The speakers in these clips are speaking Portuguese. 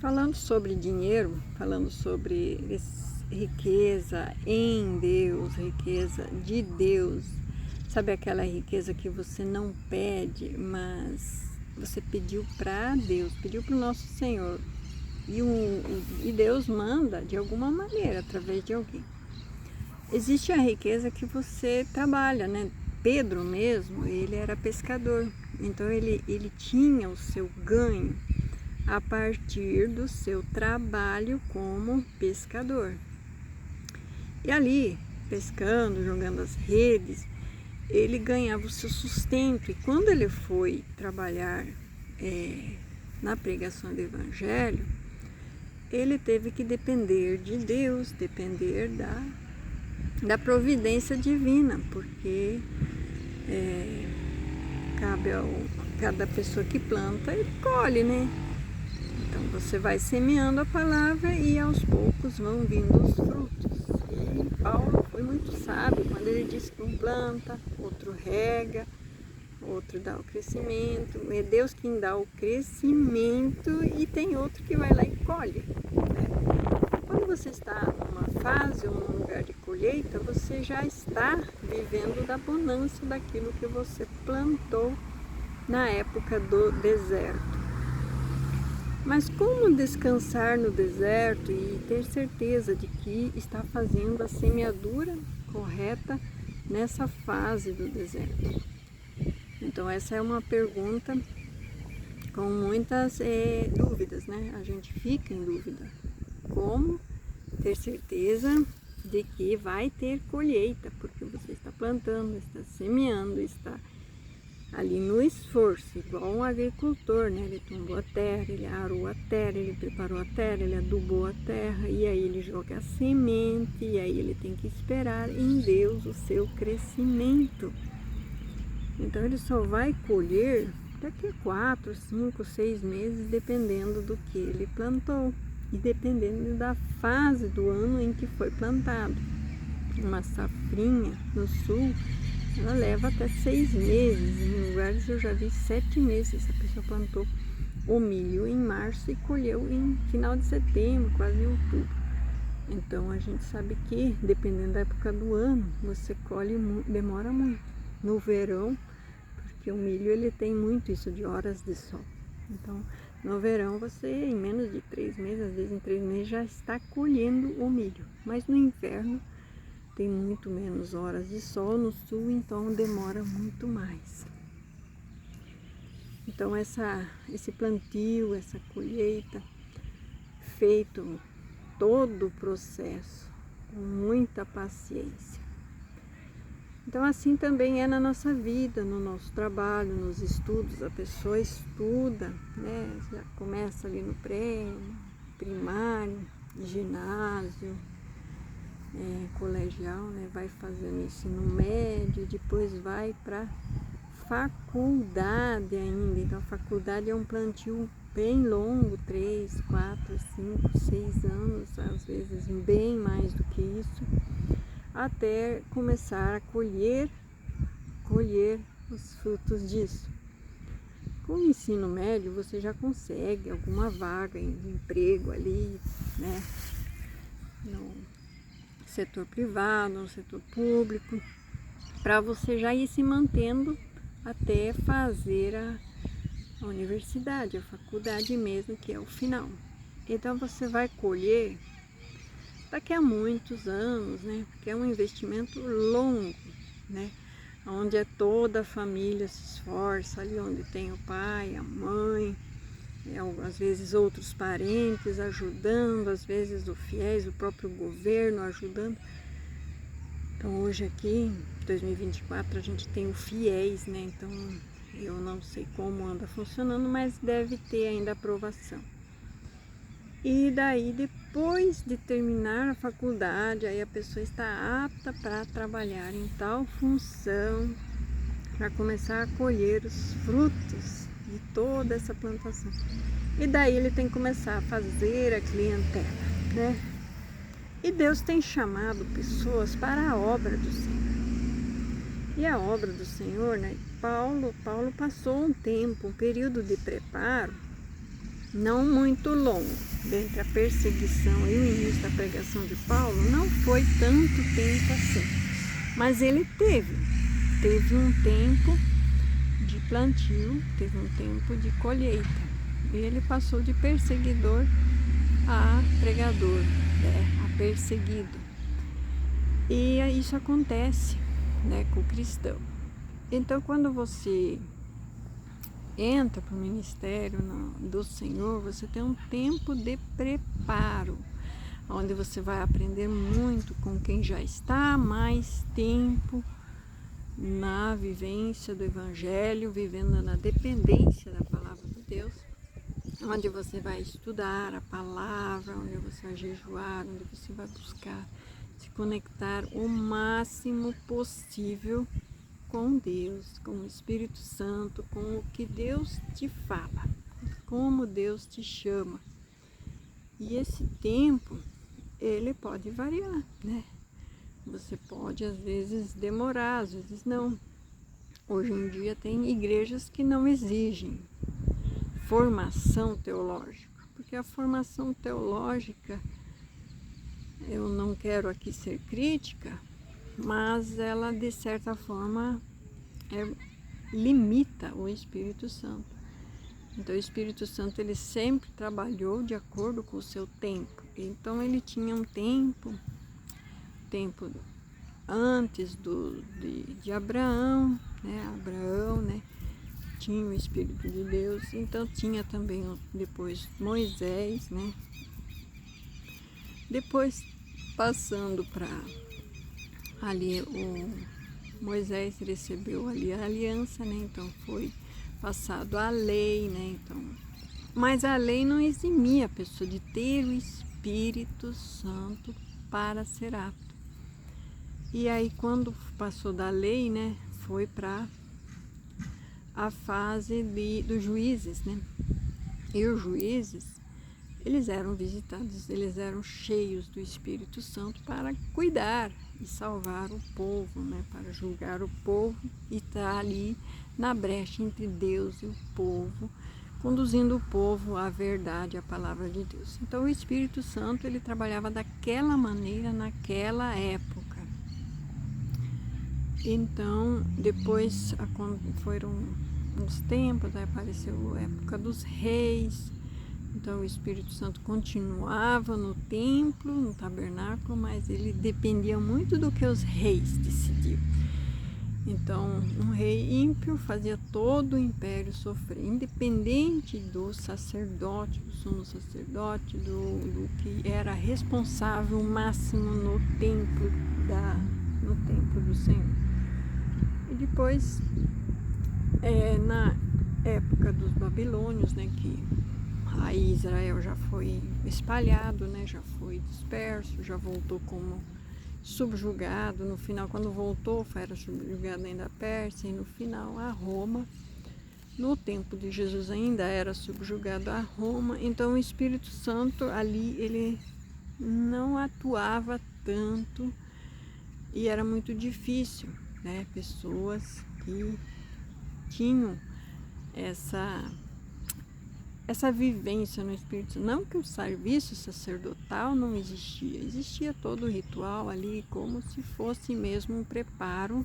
Falando sobre dinheiro, falando sobre riqueza em Deus, riqueza de Deus, sabe aquela riqueza que você não pede, mas você pediu para Deus, pediu para o nosso Senhor, e Deus manda de alguma maneira, através de alguém. Existe a riqueza que você trabalha, né? Pedro mesmo, ele era pescador, então ele tinha o seu ganho a partir do seu trabalho como pescador. E ali, pescando, jogando as redes, ele ganhava o seu sustento. E quando ele foi trabalhar na pregação do Evangelho, ele teve que depender de Deus, depender da providência divina, porque cabe a cada pessoa que planta, ele colhe, né? Então você vai semeando a palavra e aos poucos vão vindo os frutos. E Paulo foi muito sábio quando ele disse que um planta, outro rega, outro dá o crescimento. É Deus quem dá o crescimento e tem outro que vai lá e colhe, né? Quando você está numa fase ou num lugar de colheita, você já está vivendo da bonança daquilo que você plantou na época do deserto. Mas como descansar no deserto e ter certeza de que está fazendo a semeadura correta nessa fase do deserto? Então essa é uma pergunta com muitas dúvidas, né? A gente fica em dúvida. Como ter certeza de que vai ter colheita? Porque você está plantando, está semeando, está ali no esforço, igual um agricultor, né? Ele tombou a terra, ele arou a terra, ele preparou a terra, ele adubou a terra, e aí ele joga a semente, e aí ele tem que esperar em Deus o seu crescimento. Então ele só vai colher daqui a 4, 5, 6 meses, dependendo do que ele plantou e dependendo da fase do ano em que foi plantado. Uma safrinha no sul, ela leva até 6 meses, em lugares eu já vi 7 meses. A pessoa plantou o milho em março e colheu em final de setembro, quase em outubro. Então a gente sabe que, dependendo da época do ano, você colhe, demora muito. No verão, porque o milho ele tem muito isso de horas de sol. Então no verão você, em menos de 3 meses, às vezes em 3 meses, já está colhendo o milho. Mas no inverno tem muito menos horas de sol no sul, então demora muito mais. Então esse plantio, essa colheita, feito todo o processo com muita paciência. Então assim também é na nossa vida, no nosso trabalho, nos estudos. A pessoa estuda, né? Já começa ali no primário, ginásio, colegial, né? Vai fazendo ensino médio, depois vai para faculdade ainda. Então a faculdade é um plantio bem longo, 3, 4, 5, 6 anos, às vezes bem mais do que isso, até começar a colher os frutos disso. Com o ensino médio você já consegue alguma vaga de emprego ali, né? No setor privado, no setor público, para você já ir se mantendo até fazer a universidade, a faculdade mesmo, que é o final. Então você vai colher daqui a muitos anos, né? Porque é um investimento longo, né? Onde toda a família se esforça, ali onde tem o pai, a mãe, às vezes outros parentes ajudando, às vezes os fiéis, o próprio governo ajudando. Então hoje aqui, em 2024, a gente tem o fiéis, né? Então eu não sei como anda funcionando, mas deve ter ainda aprovação. E daí, depois de terminar a faculdade, aí a pessoa está apta para trabalhar em tal função, para começar a colher os frutos de toda essa plantação. E daí ele tem que começar a fazer a clientela, né? E Deus tem chamado pessoas para a obra do Senhor. E a obra do Senhor, né? Paulo passou um tempo, um período de preparo não muito longo. entre a perseguição e o início da pregação de Paulo, não foi tanto tempo assim. Mas ele teve um tempo de plantio, teve um tempo de colheita. E ele passou de perseguidor a pregador, né, a perseguido. E isso acontece, né, com o cristão. Então, quando você entra para o ministério do Senhor, você tem um tempo de preparo, onde você vai aprender muito com quem já está há mais tempo na vivência do Evangelho, vivendo na dependência da palavra de Deus, onde você vai estudar a palavra, onde você vai jejuar, onde você vai buscar se conectar o máximo possível com Deus, com o Espírito Santo, com o que Deus te fala, como Deus te chama. E esse tempo, ele pode variar, né? Você pode, às vezes, demorar, às vezes não. Hoje em dia tem igrejas que não exigem formação teológica, porque a formação teológica, eu não quero aqui ser crítica, mas ela, de certa forma, limita o Espírito Santo. Então, o Espírito Santo, ele sempre trabalhou de acordo com o seu tempo. Então, ele tinha um tempo antes de Abraão, né? Tinha o Espírito de Deus. Então, tinha também depois Moisés, né? Depois, passando para ali, o Moisés recebeu ali a aliança, né? Então foi passado a lei, né? Então, mas a lei não eximia a pessoa de ter o Espírito Santo para ser apto. E aí, quando passou da lei, né? Foi para a fase dos juízes, né? E os juízes, eles eram visitados, eles eram cheios do Espírito Santo para cuidar e salvar o povo, né? Para julgar o povo e estar ali na brecha entre Deus e o povo, conduzindo o povo à verdade, à palavra de Deus. Então, o Espírito Santo, ele trabalhava daquela maneira naquela época. Então, depois foram uns tempos, aí apareceu a época dos reis. Então, o Espírito Santo continuava no templo, no tabernáculo, mas ele dependia muito do que os reis decidiam. Então, um rei ímpio fazia todo o império sofrer, independente do sacerdote, do sumo sacerdote, do que era responsável máximo no templo do Senhor. E depois, na época dos babilônios, né, que aí Israel já foi espalhado, né, já foi disperso, já voltou como subjugado. No final, quando voltou, era subjugado ainda a Pérsia, e no final a Roma. No tempo de Jesus ainda era subjugado a Roma. Então o Espírito Santo ali, ele não atuava tanto e era muito difícil, né? Pessoas que tinham essa vivência no Espírito Santo. Não que o serviço sacerdotal não existia, existia todo o ritual ali, como se fosse mesmo um preparo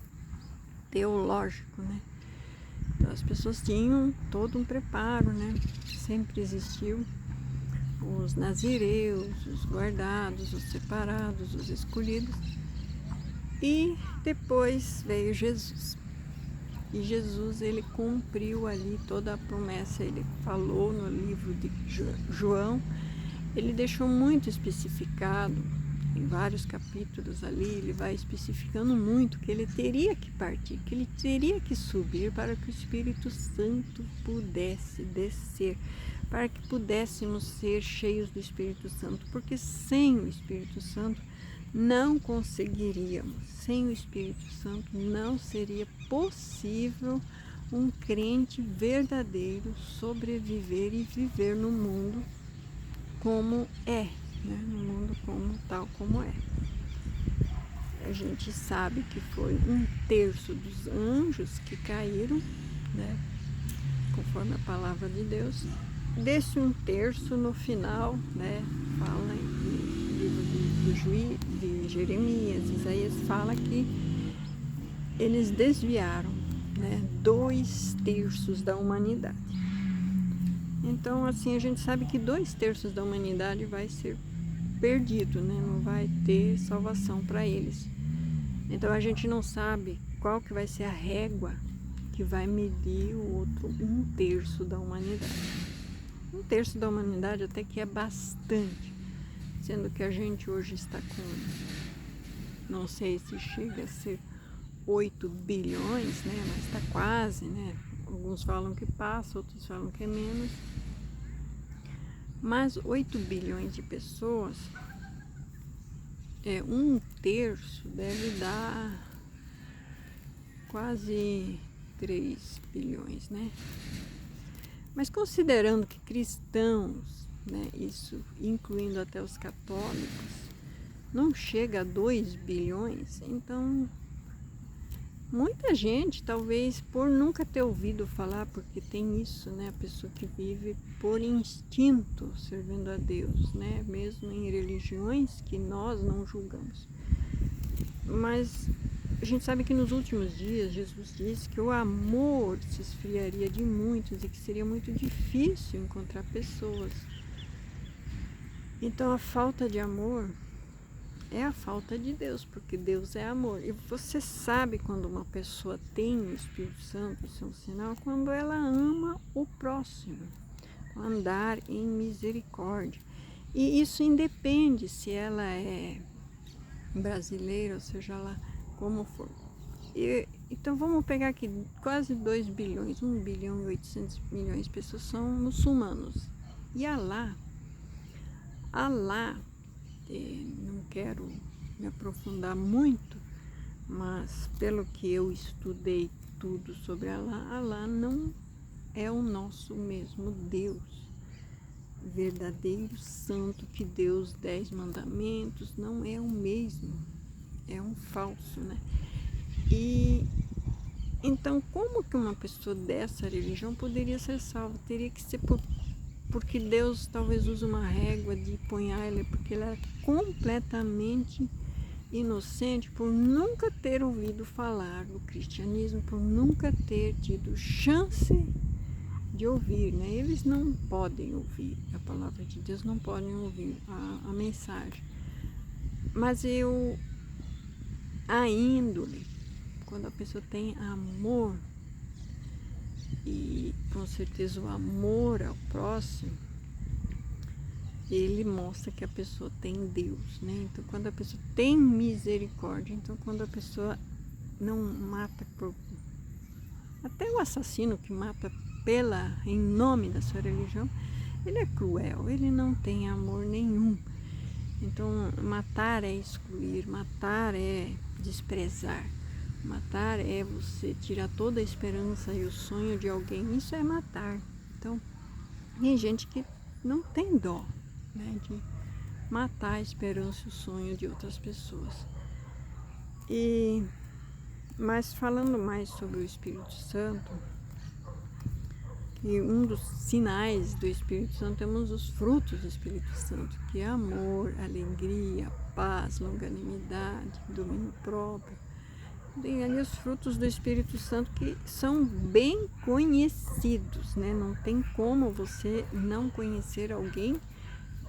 teológico, né? Então as pessoas tinham todo um preparo, né? Sempre existiu os nazireus, os guardados, os separados, os escolhidos. E depois veio Jesus. E Jesus, ele cumpriu ali toda a promessa. Ele falou no livro de João, ele deixou muito especificado, em vários capítulos ali, ele vai especificando muito que ele teria que partir, que ele teria que subir para que o Espírito Santo pudesse descer, para que pudéssemos ser cheios do Espírito Santo, porque sem o Espírito Santo não conseguiríamos. Sem o Espírito Santo não seria possível um crente verdadeiro sobreviver e viver no mundo como é, né? No mundo tal como é. A gente sabe que foi 1/3 dos anjos que caíram, né? Conforme a palavra de Deus. desse 1/3 no final, né, fala no livro de Jeremias, Isaías fala que eles desviaram, né, 2/3 da humanidade. Então, assim, a gente sabe que 2/3 da humanidade vai ser perdido, né, não vai ter salvação para eles. Então a gente não sabe qual que vai ser a régua que vai medir o outro 1/3 da humanidade. 1/3 da humanidade até que é bastante, sendo que a gente hoje está com, não sei se chega a ser 8 bilhões, né, mas está quase, né, alguns falam que passa, outros falam que é menos, mas 8 bilhões de pessoas, 1/3 deve dar quase 3 bilhões, né? Mas considerando que cristãos, né, isso incluindo até os católicos, não chega a 2 bilhões, então muita gente, talvez por nunca ter ouvido falar, porque tem isso, né, a pessoa que vive por instinto servindo a Deus, né, mesmo em religiões que nós não julgamos. Mas a gente sabe que nos últimos dias Jesus disse que o amor se esfriaria de muitos e que seria muito difícil encontrar pessoas. Então a falta de amor é a falta de Deus, porque Deus é amor. E você sabe quando uma pessoa tem o Espírito Santo, isso é um sinal, quando ela ama o próximo, andar em misericórdia. E isso independe se ela é brasileira, ou seja lá como for. Então vamos pegar aqui quase 2 bilhões, 1 bilhão e 800 milhões de pessoas são muçulmanos. E Alá, não quero me aprofundar muito, mas pelo que eu estudei tudo sobre Alá não é o nosso mesmo Deus, verdadeiro santo que deu os 10 mandamentos, não é o mesmo, é um falso, né? E então como que uma pessoa dessa religião poderia ser salva? Teria que ser porque Deus talvez use uma régua de punhar ela, porque ela é completamente inocente por nunca ter ouvido falar do cristianismo, por nunca ter tido chance de ouvir, né? Eles não podem ouvir a palavra de Deus, não podem ouvir a mensagem. Mas a índole, quando a pessoa tem amor, e com certeza o amor ao próximo, ele mostra que a pessoa tem Deus, né? Então quando a pessoa tem misericórdia, então quando a pessoa não mata até o assassino que mata em nome da sua religião, ele é cruel, ele não tem amor nenhum. Então matar é excluir, matar é desprezar. Matar é você tirar toda a esperança e o sonho de alguém, isso é matar. Então, tem gente que não tem dó, né, de matar a esperança e o sonho de outras pessoas. Mas falando mais sobre o Espírito Santo, e um dos sinais do Espírito Santo, temos os frutos do Espírito Santo, que é amor, alegria, paz, longanimidade, domínio próprio. Tem ali os frutos do Espírito Santo que são bem conhecidos, né? Não tem como você não conhecer alguém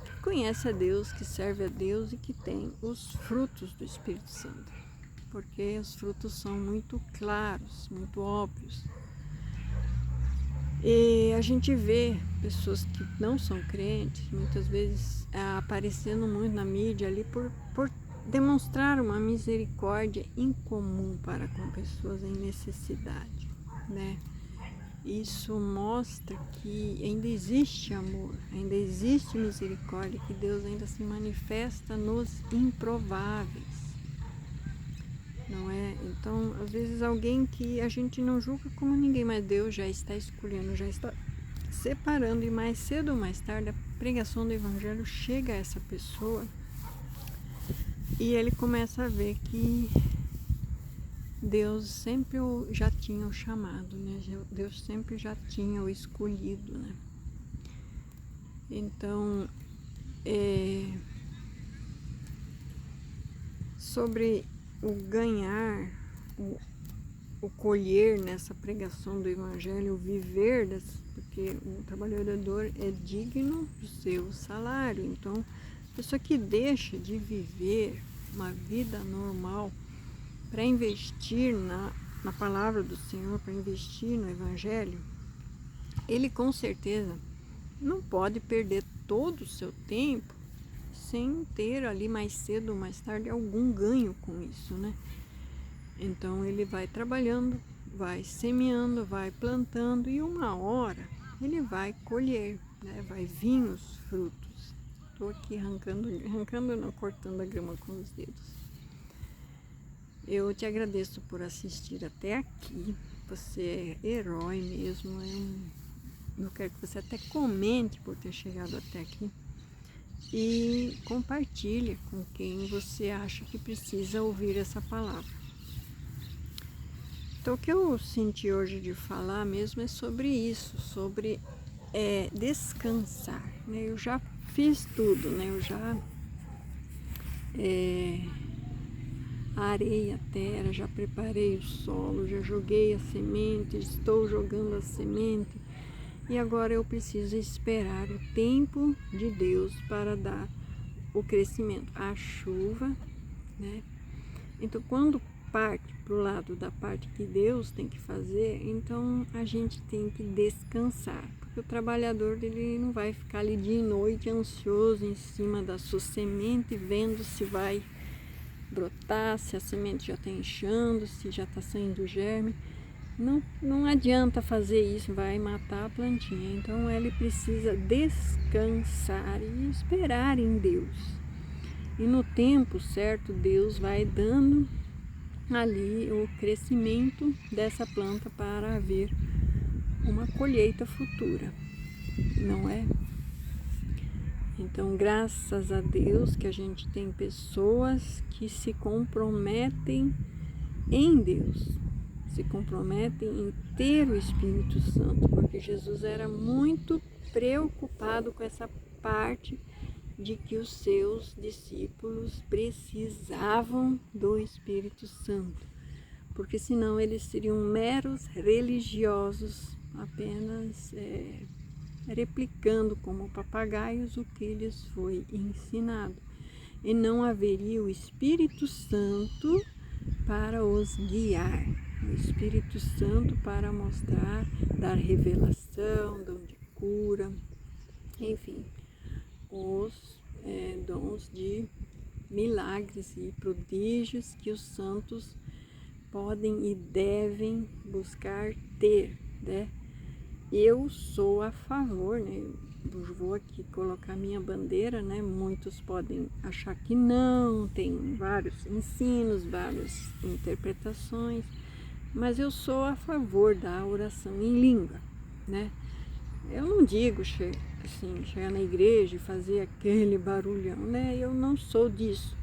que conhece a Deus, que serve a Deus e que tem os frutos do Espírito Santo. Porque os frutos são muito claros, muito óbvios. E a gente vê pessoas que não são crentes, muitas vezes aparecendo muito na mídia ali por demonstrar uma misericórdia incomum para com pessoas em necessidade, né? Isso mostra que ainda existe amor, ainda existe misericórdia, que Deus ainda se manifesta nos improváveis, não é? Então, às vezes alguém que a gente não julga como ninguém, mas Deus já está escolhendo, já está separando, e mais cedo ou mais tarde a pregação do Evangelho chega a essa pessoa e ele começa a ver que Deus sempre já tinha o chamado, né? Deus sempre já tinha o escolhido, né? Então, sobre o ganhar, o colher nessa pregação do Evangelho, o viver, porque o trabalhador é digno do seu salário. Então, a pessoa que deixa de viver uma vida normal para investir na palavra do Senhor, para investir no Evangelho, ele com certeza não pode perder todo o seu tempo sem ter ali mais cedo ou mais tarde algum ganho com isso, né? Então ele vai trabalhando, vai semeando, vai plantando e uma hora ele vai colher, né? Vai vir os frutos. Estou aqui arrancando não, cortando a grama com os dedos. Eu te agradeço por assistir até aqui. Você é herói mesmo. Eu quero que você até comente por ter chegado até aqui. E compartilhe com quem você acha que precisa ouvir essa palavra. Então, o que eu senti hoje de falar mesmo é sobre isso, sobre descansar, né? Eu já fiz tudo, né? Eu já arei a terra, já preparei o solo, já joguei a semente, estou jogando a semente e agora eu preciso esperar o tempo de Deus para dar o crescimento, a chuva, né? Então, quando parte para o lado da parte que Deus tem que fazer, então a gente tem que descansar, porque o trabalhador ele não vai ficar ali dia e noite ansioso em cima da sua semente, vendo se vai brotar, se a semente já está inchando, se já está saindo germe. Não adianta fazer isso, vai matar a plantinha. Então ele precisa descansar e esperar em Deus. E no tempo certo, Deus vai dando ali o crescimento dessa planta para haver uma colheita futura, não é? Então, graças a Deus que a gente tem pessoas que se comprometem em Deus, se comprometem em ter o Espírito Santo, porque Jesus era muito preocupado com essa parte de que os seus discípulos precisavam do Espírito Santo, porque senão eles seriam meros religiosos, apenas replicando como papagaios o que lhes foi ensinado, e não haveria o Espírito Santo para os guiar, o Espírito Santo para mostrar, dar revelação, dom de cura, enfim, os dons de milagres e prodígios que os santos podem e devem buscar ter, né? Eu sou a favor, né? Eu vou aqui colocar minha bandeira, né? Muitos podem achar que não, tem vários ensinos, várias interpretações, mas eu sou a favor da oração em língua, né? Eu não digo chegar na igreja e fazer aquele barulhão, né? Eu não sou disso.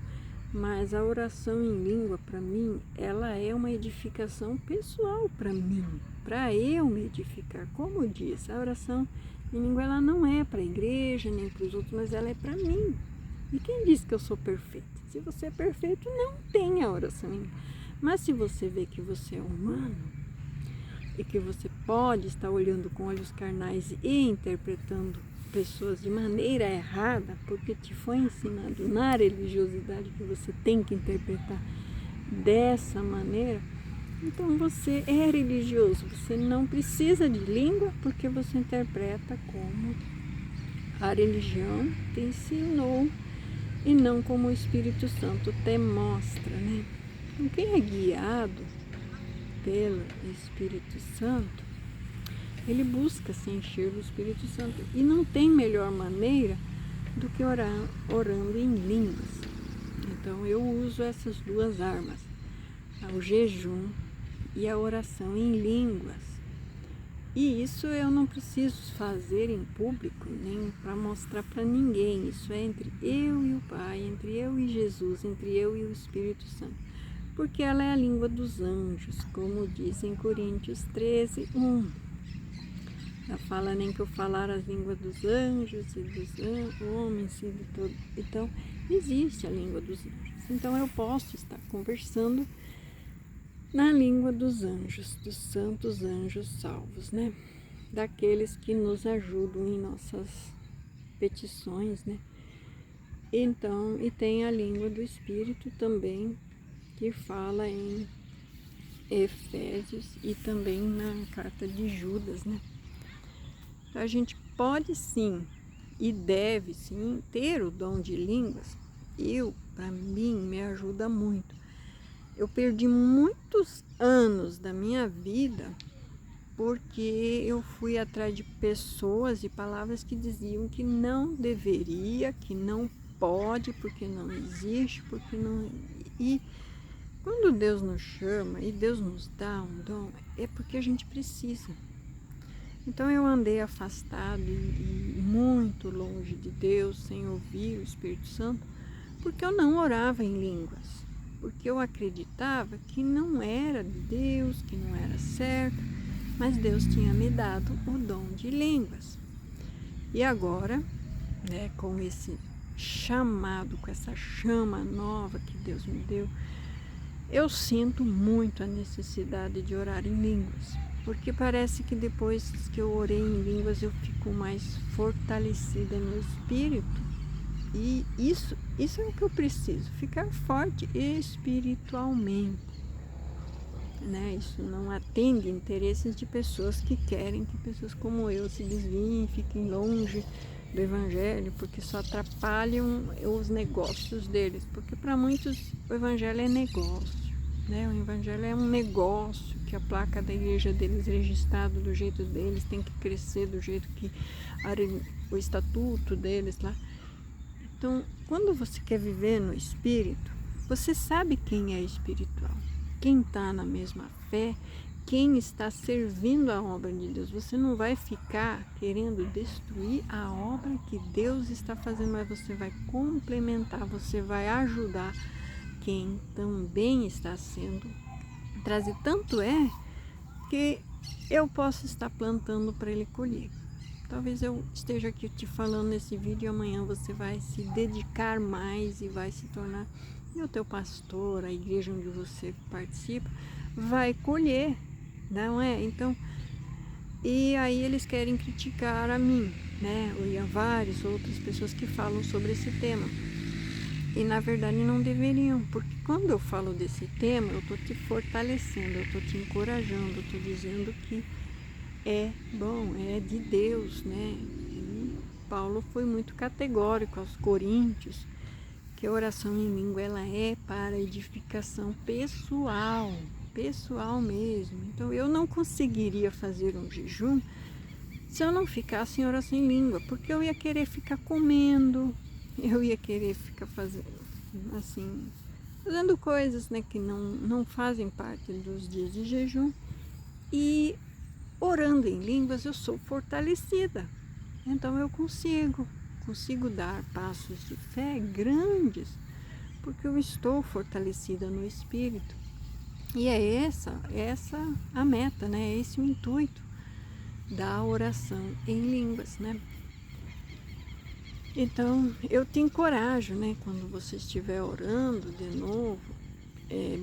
Mas a oração em língua, para mim, ela é uma edificação pessoal para mim, para eu me edificar. Como eu disse, a oração em língua ela não é para a igreja, nem para os outros, mas ela é para mim. E quem disse que eu sou perfeito? Se você é perfeito, não tem a oração em língua. Mas se você vê que você é humano, e que você pode estar olhando com olhos carnais e interpretando pessoas de maneira errada, porque te foi ensinado na religiosidade que você tem que interpretar dessa maneira, então você é religioso, você não precisa de língua, porque você interpreta como a religião te ensinou e não como o Espírito Santo te mostra, né? Então, quem é guiado pelo Espírito Santo, ele busca se encher do Espírito Santo. E não tem melhor maneira do que orando em línguas. Então eu uso essas duas armas, o jejum e a oração em línguas. E isso eu não preciso fazer em público, nem para mostrar para ninguém. Isso é entre eu e o Pai, entre eu e Jesus, entre eu e o Espírito Santo. Porque ela é a língua dos anjos, como diz em Coríntios 13, 1. Ela fala nem que eu falar as línguas dos anjos e dos homens e de todo. Então, existe a língua dos anjos. Então, eu posso estar conversando na língua dos anjos, dos santos anjos salvos, né? Daqueles que nos ajudam em nossas petições, né? Então, e tem a língua do Espírito também, que fala em Efésios e também na carta de Judas, né? Então, a gente pode sim e deve sim ter o dom de línguas. Para mim, me ajuda muito. Eu perdi muitos anos da minha vida porque eu fui atrás de pessoas e palavras que diziam que não deveria, que não pode, porque não existe, porque não... E quando Deus nos chama e Deus nos dá um dom, é porque a gente precisa. Então eu andei afastado e muito longe de Deus, sem ouvir o Espírito Santo, porque eu não orava em línguas, porque eu acreditava que não era de Deus, que não era certo, mas Deus tinha me dado o dom de línguas. E agora, né, com esse chamado, com essa chama nova que Deus me deu, eu sinto muito a necessidade de orar em línguas, porque parece que depois que eu orei em línguas eu fico mais fortalecida no espírito. E isso é o que eu preciso, ficar forte espiritualmente, né? Isso não atende interesses de pessoas que querem que pessoas como eu se desviem, fiquem longe do Evangelho, porque só atrapalham os negócios deles. Porque para muitos o Evangelho é negócio, né? O Evangelho é um negócio, que a placa da igreja deles é registrada do jeito deles, tem que crescer do jeito que o estatuto deles lá. Então, quando você quer viver no Espírito, você sabe quem é espiritual, quem está na mesma fé, quem está servindo a obra de Deus. Você não vai ficar querendo destruir a obra que Deus está fazendo, mas você vai complementar, você vai ajudar quem também está sendo trazido. Tanto é que eu posso estar plantando para ele colher. Talvez eu esteja aqui te falando nesse vídeo e amanhã você vai se dedicar mais e vai se tornar o teu pastor, a igreja onde você participa, vai colher, não é? Então, e aí eles querem criticar a mim, né? E a várias outras pessoas que falam sobre esse tema. E na verdade não deveriam, porque quando eu falo desse tema, eu estou te fortalecendo, eu estou te encorajando, eu estou dizendo que é bom, é de Deus, né? E Paulo foi muito categórico aos Coríntios, que a oração em língua ela é para edificação pessoal, pessoal mesmo. Então eu não conseguiria fazer um jejum se eu não ficasse em oração em língua, porque eu ia querer ficar comendo, eu ia querer ficar fazendo coisas, né, que não fazem parte dos dias de jejum. E orando em línguas eu sou fortalecida, então eu consigo dar passos de fé grandes, porque eu estou fortalecida no Espírito. E é essa a meta, né? É esse o intuito da oração em línguas, né? Então eu te encorajo, né? Quando você estiver orando de novo,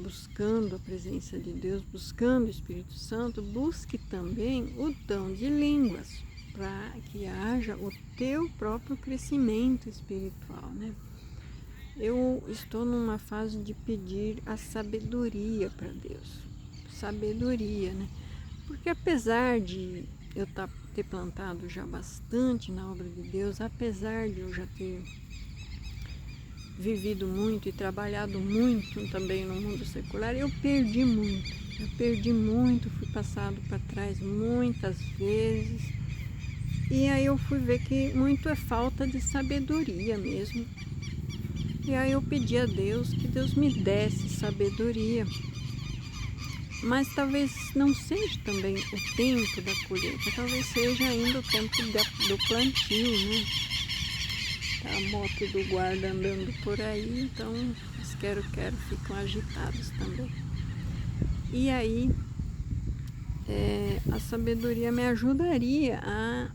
buscando a presença de Deus, buscando o Espírito Santo, busque também o dom de línguas, para que haja o teu próprio crescimento espiritual, né? Eu estou numa fase de pedir a sabedoria para Deus, sabedoria, né? Porque apesar de eu ter plantado já bastante na obra de Deus, apesar de eu já ter vivido muito e trabalhado muito também no mundo secular, eu perdi muito, fui passado para trás muitas vezes, e aí eu fui ver que muito é falta de sabedoria mesmo, e aí eu pedi a Deus que Deus me desse sabedoria, mas talvez não seja também o tempo da colheita, talvez seja ainda o tempo do plantio, né? A moto do guarda andando por aí, então os quero ficam agitados também. E aí a sabedoria me ajudaria a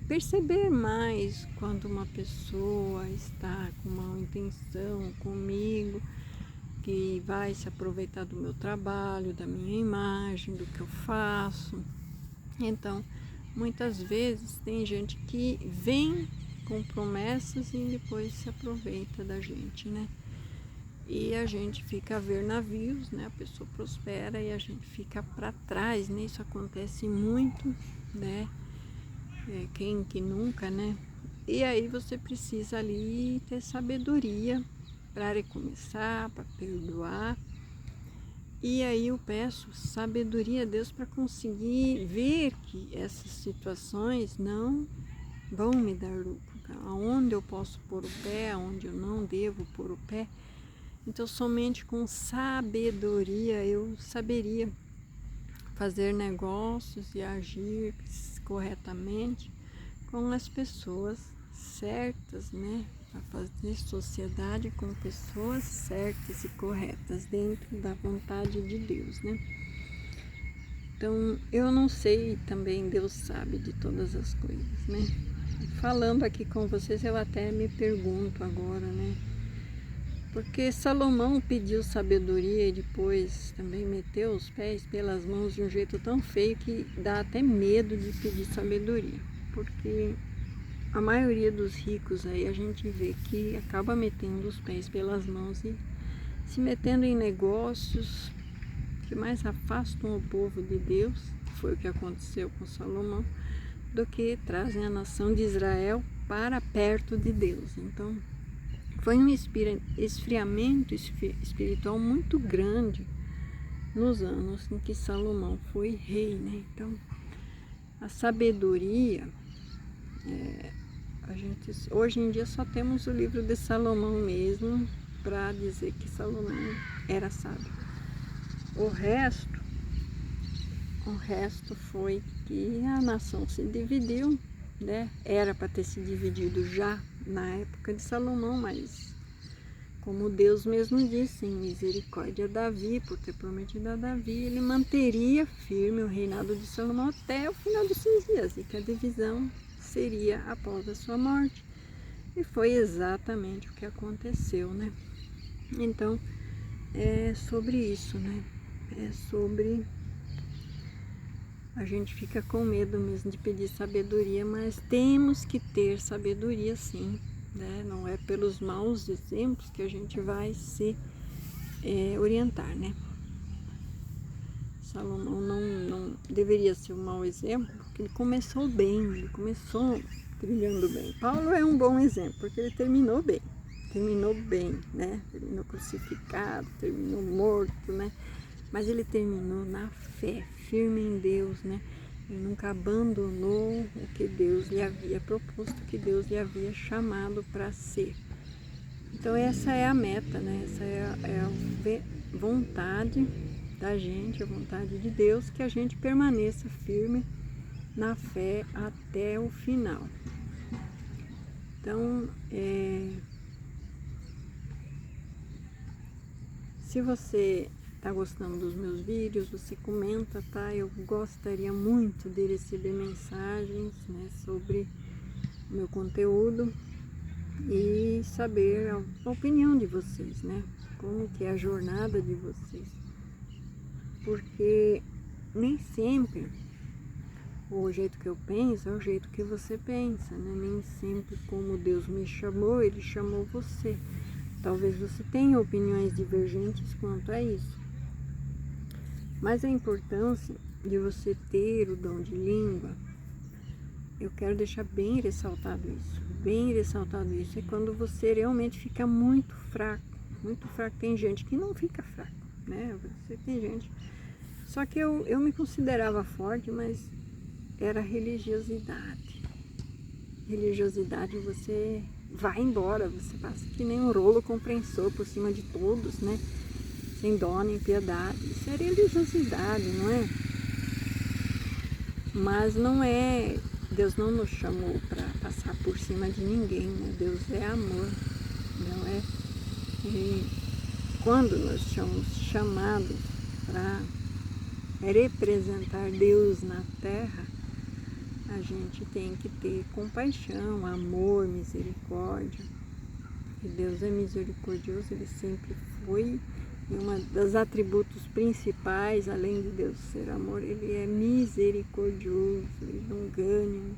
perceber mais quando uma pessoa está com má intenção comigo, que vai se aproveitar do meu trabalho, da minha imagem, do que eu faço. Então, muitas vezes tem gente que vem com promessas e depois se aproveita da gente, né? E a gente fica a ver navios, né? A pessoa prospera e a gente fica para trás, né? Isso acontece muito, né? Quem que nunca, né? E aí você precisa ali ter sabedoria para recomeçar, para perdoar. E aí eu peço sabedoria a Deus para conseguir ver que essas situações não vão me dar lucro. Aonde eu posso pôr o pé, aonde eu não devo pôr o pé. Então somente com sabedoria eu saberia fazer negócios e agir corretamente com as pessoas certas, né? A fazer sociedade com pessoas certas e corretas dentro da vontade de Deus, né? Então, eu não sei, também Deus sabe de todas as coisas, né? Falando aqui com vocês, eu até me pergunto agora, né? Porque Salomão pediu sabedoria e depois também meteu os pés pelas mãos de um jeito tão feio que dá até medo de pedir sabedoria. Porque a maioria dos ricos aí a gente vê que acaba metendo os pés pelas mãos e se metendo em negócios que mais afastam o povo de Deus, que foi o que aconteceu com Salomão, do que trazem a nação de Israel para perto de Deus. Então, foi um esfriamento espiritual muito grande nos anos em que Salomão foi rei, né? Então, a sabedoria... hoje em dia só temos o livro de Salomão mesmo para dizer que Salomão era sábio. O resto foi que a nação se dividiu, né? Era para ter se dividido já na época de Salomão, mas como Deus mesmo disse, em misericórdia a Davi, por ter prometido a Davi, ele manteria firme o reinado de Salomão até o final dos seus dias, e que a divisão seria após a sua morte. E foi exatamente o que aconteceu, né? Então, é sobre isso, né? É sobre... A gente fica com medo mesmo de pedir sabedoria, mas temos que ter sabedoria sim, né? Não é pelos maus exemplos que a gente vai se orientar, né? Salomão não deveria ser um mau exemplo, porque ele começou bem, ele começou trilhando bem. Paulo é um bom exemplo, porque ele terminou bem, né? Terminou crucificado, terminou morto, né? Mas ele terminou na fé, firme em Deus, né? Ele nunca abandonou o que Deus lhe havia proposto, o que Deus lhe havia chamado para ser. Então essa é a meta, né? Essa é a vontade da gente, a vontade de Deus, que a gente permaneça firme na fé até o final. Então, se você está gostando dos meus vídeos, você comenta, tá? Eu gostaria muito de receber mensagens, né, sobre o meu conteúdo e saber a opinião de vocês, né? Como que é a jornada de vocês. Porque nem sempre o jeito que eu penso é o jeito que você pensa, né? Nem sempre como Deus me chamou, Ele chamou você. Talvez você tenha opiniões divergentes quanto a isso. Mas a importância de você ter o dom de língua, eu quero deixar bem ressaltado isso. Bem ressaltado isso é quando você realmente fica muito fraco. Muito fraco. Tem gente que não fica fraco, né? Você tem gente... Só que eu me considerava forte, mas era religiosidade. Religiosidade, você vai embora, você passa que nem um rolo compressor por cima de todos, né? Sem dó nem piedade. Isso é religiosidade, não é? Mas não é... Deus não nos chamou para passar por cima de ninguém, né? Deus é amor, não é? E quando nós somos chamados para representar Deus na terra, a gente tem que ter compaixão, amor, misericórdia. E Deus é misericordioso, Ele sempre foi. E um dos atributos principais, além de Deus ser amor, Ele é misericordioso, Ele não ganha.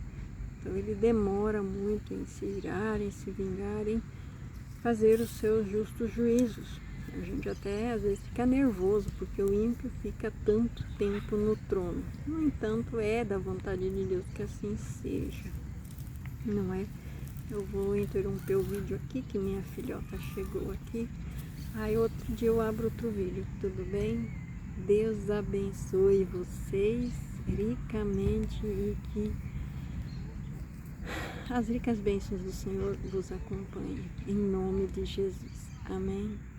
Então Ele demora muito em se irar, em se vingar, em fazer os seus justos juízos. A gente até às vezes fica nervoso, porque o ímpio fica tanto tempo no trono. No entanto, é da vontade de Deus que assim seja, não é? Eu vou interromper o vídeo aqui, que minha filhota chegou aqui. Aí outro dia eu abro outro vídeo, tudo bem? Deus abençoe vocês ricamente e que as ricas bênçãos do Senhor vos acompanhem. Em nome de Jesus. Amém.